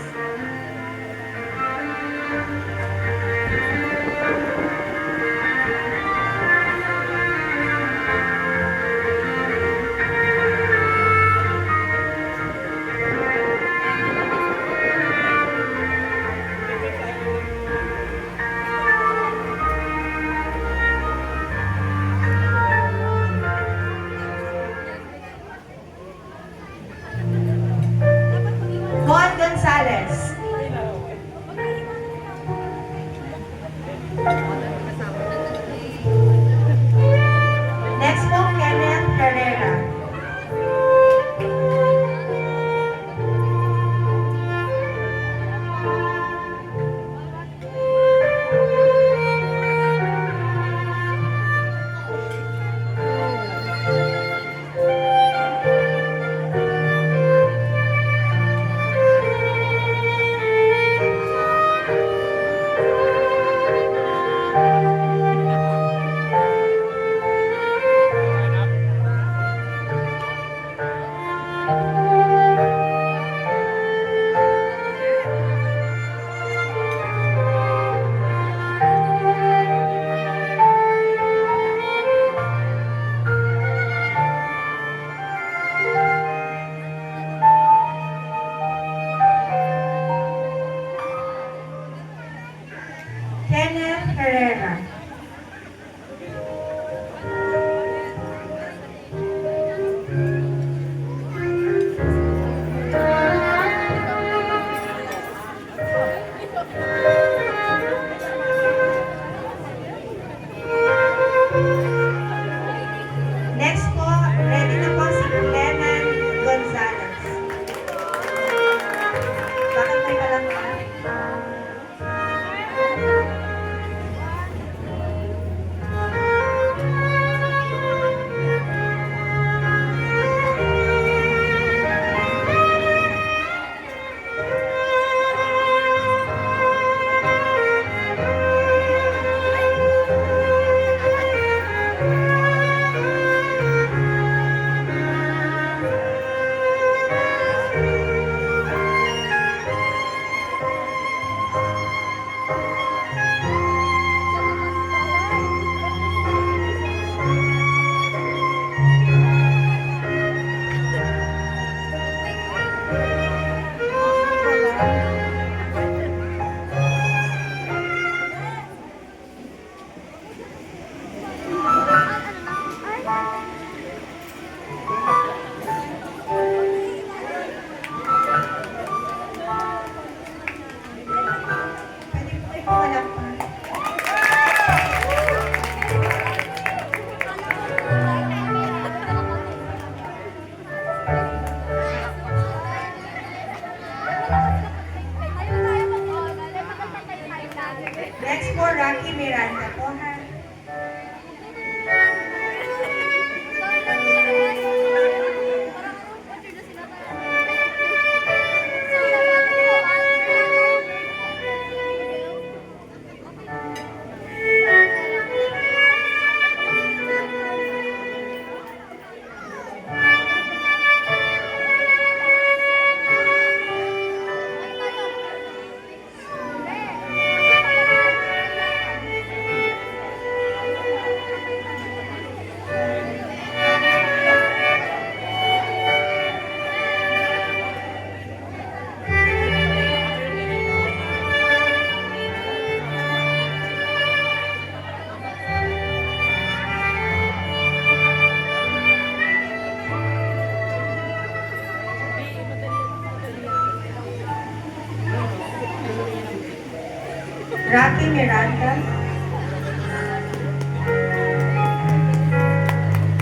Rocky Miranda.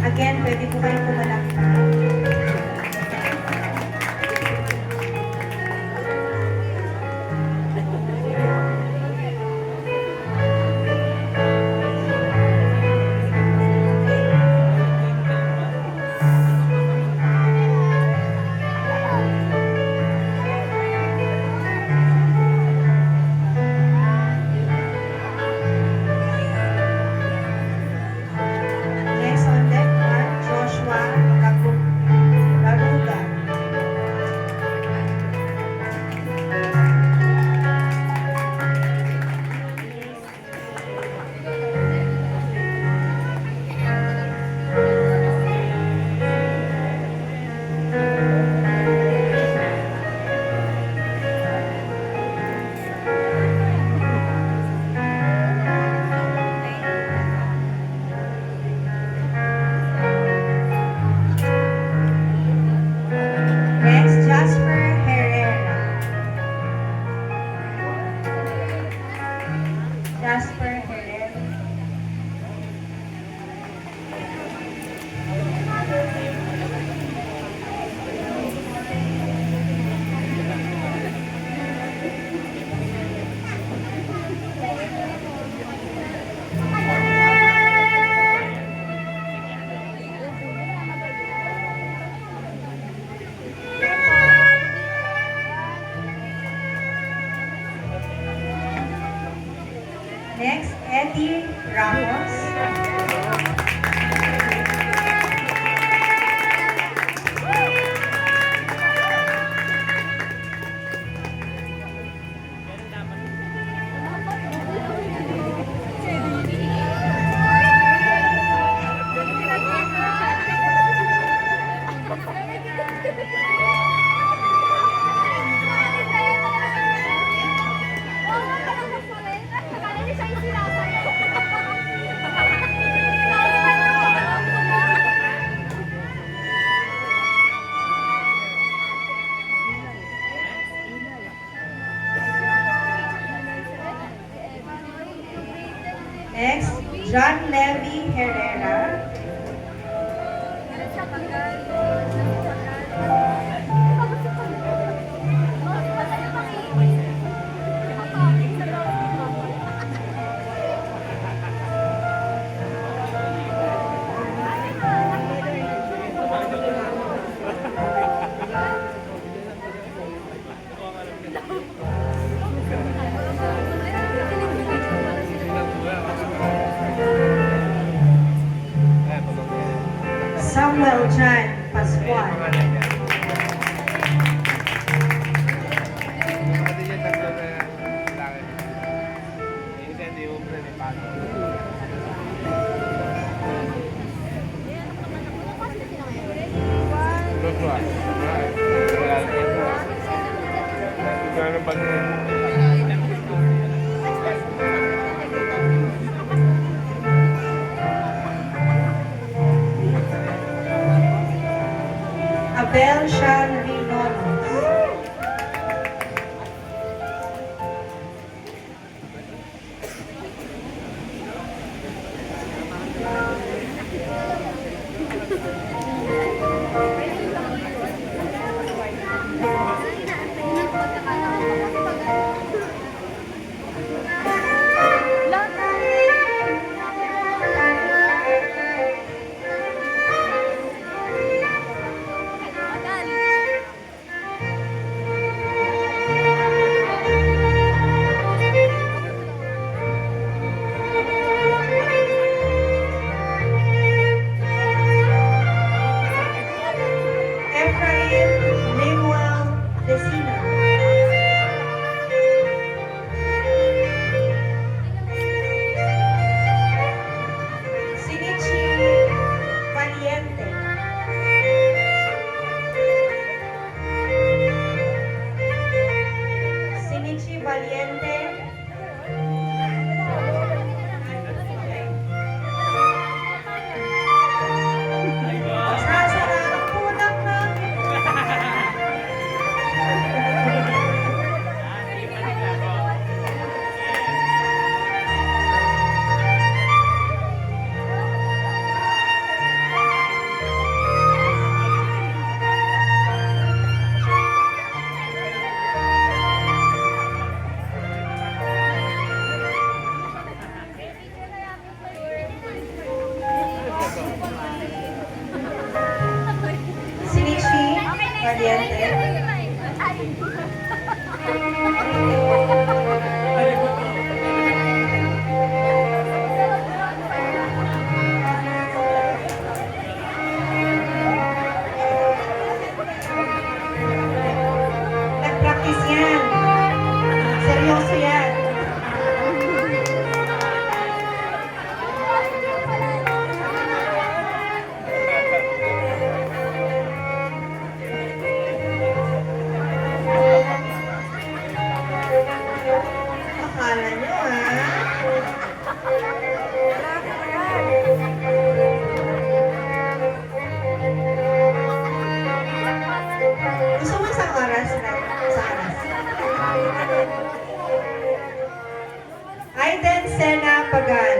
Again, pwede po kayong pumalakpak. Next on deck, Mark Joshua Laruga. Next, Jasper Herrera. Jasper Herrera. Next, Eddie Ramos. Next, John Levy Herrera. Samuel Jan Pascual. Abel Sean Rinonos. Valiente. Nag-practice yan. Seryoso yan. Akala nyo Gusto mo isang oras na? Sa oras. Aiden Sena Pagal.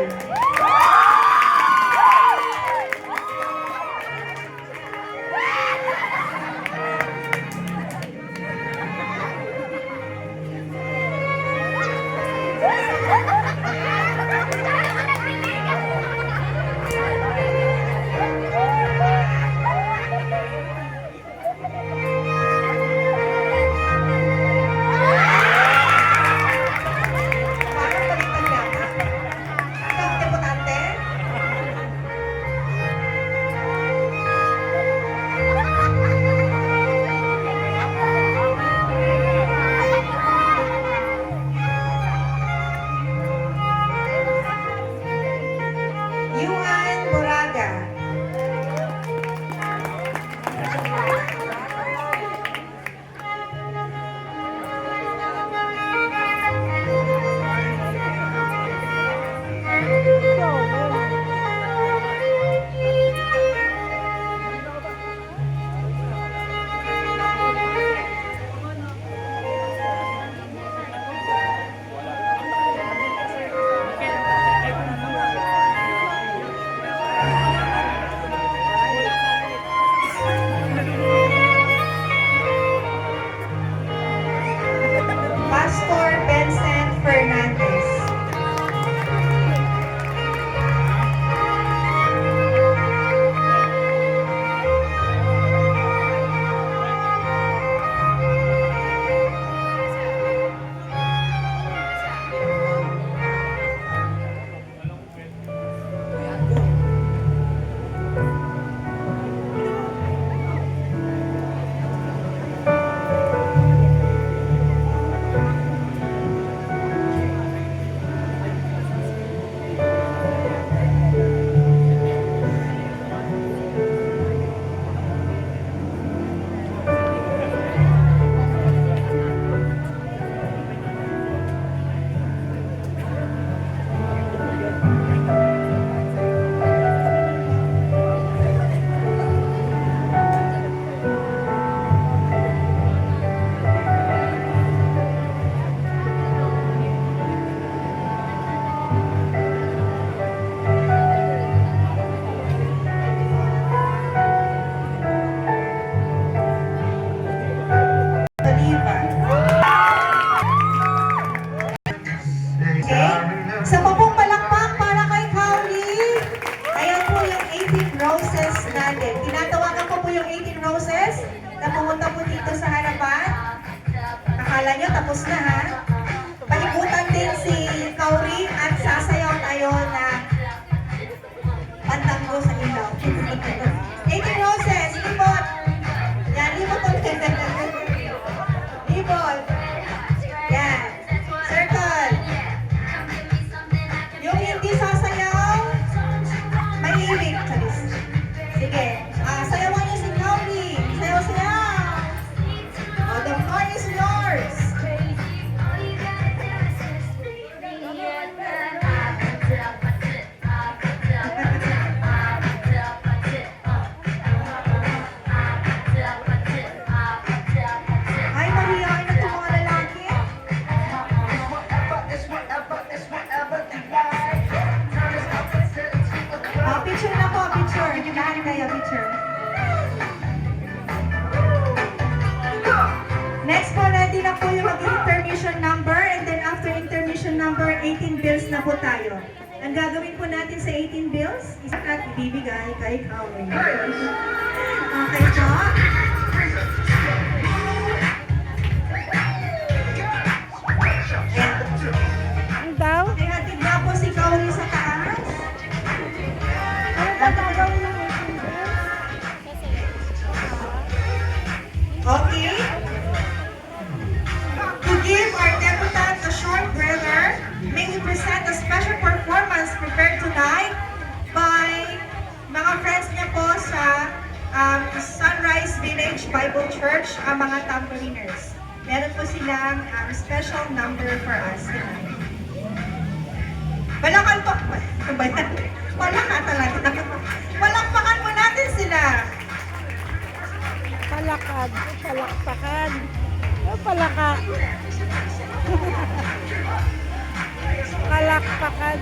Parang baliktad yata. Ikaw ang debutante? Yuan Boraga. Pastor Vincent Fernandez. Oliva. Okay. Sa pong palakpak para kay Cowley. Ayan po yung 18 roses natin. Tinatawagan ko po yung 18 roses na pumunta po dito sa harapan. Akala nyo tapos na ha? Palikutan din si Cowley at sasayaw tayo na pantanggo sa ilaw. 18 roses, libot. Yan, libot ulit. Libot. Yan. Circle. Yung hindi sasayaw, may lyric. Sige. Sayawan niyo si Cowley. Sayaw, sayaw. Oh, the floor is yours. Ay, mahihain na itong mga lalaki. Picture na po, picture. Lahat kayo, picture. Next po, ready na po yung mag-intermission number. And then after intermission number, 18 bills na po tayo. Ang gagawin po natin sa 18 bills, isa at ibibigay kay Cowley. Okay po? Bible Church, ang mga tambouriners. Meron po silang special number for us tonight. Palakpan po. Ano ba yan? Palaka talaga. Palakpakan mo natin sila. Palakad. Palakpakan. Palaka. Palakpakan.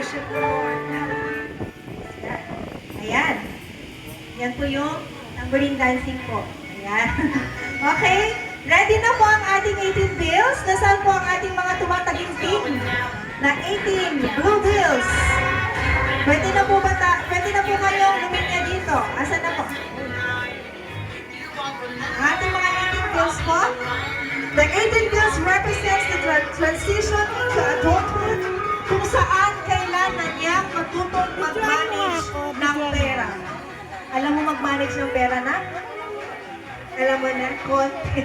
worship the Lord. Ayan. Yan po yung tambourine dancing po. Ayan. Okay? Ready na po ang ating 18 bills. Nasaan po ang ating mga tumataginting na 18 blue bills? Pwede na po kayong luminya dito. Asan na po? Ang ating mga 18 bills po. The 18 bills represents the transition into adulthood kung saan kailangan niya matutong mag-manage ng pera. Alam mo mag-manage ng pera na? Alam mo na? Konti.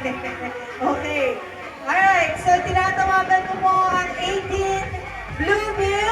Okay. Alright, so tinatawagan ko po ang 18 blue bills.